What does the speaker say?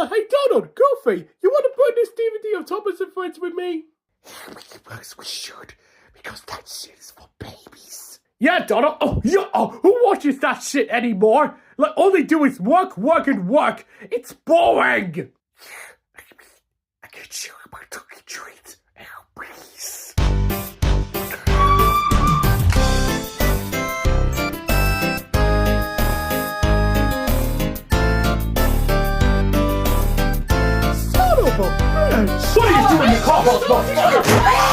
Hey Donald, Goofy, you want to put this DVD of Thomas and Friends with me? Yeah, we should, because that shit is for babies. Yeah, Donald. Who watches that shit anymore? Like, all they do is work, and work. It's boring. I get you about cookie treats. Oh, please. Son of a bitch. What are you doing in the car, motherfucker?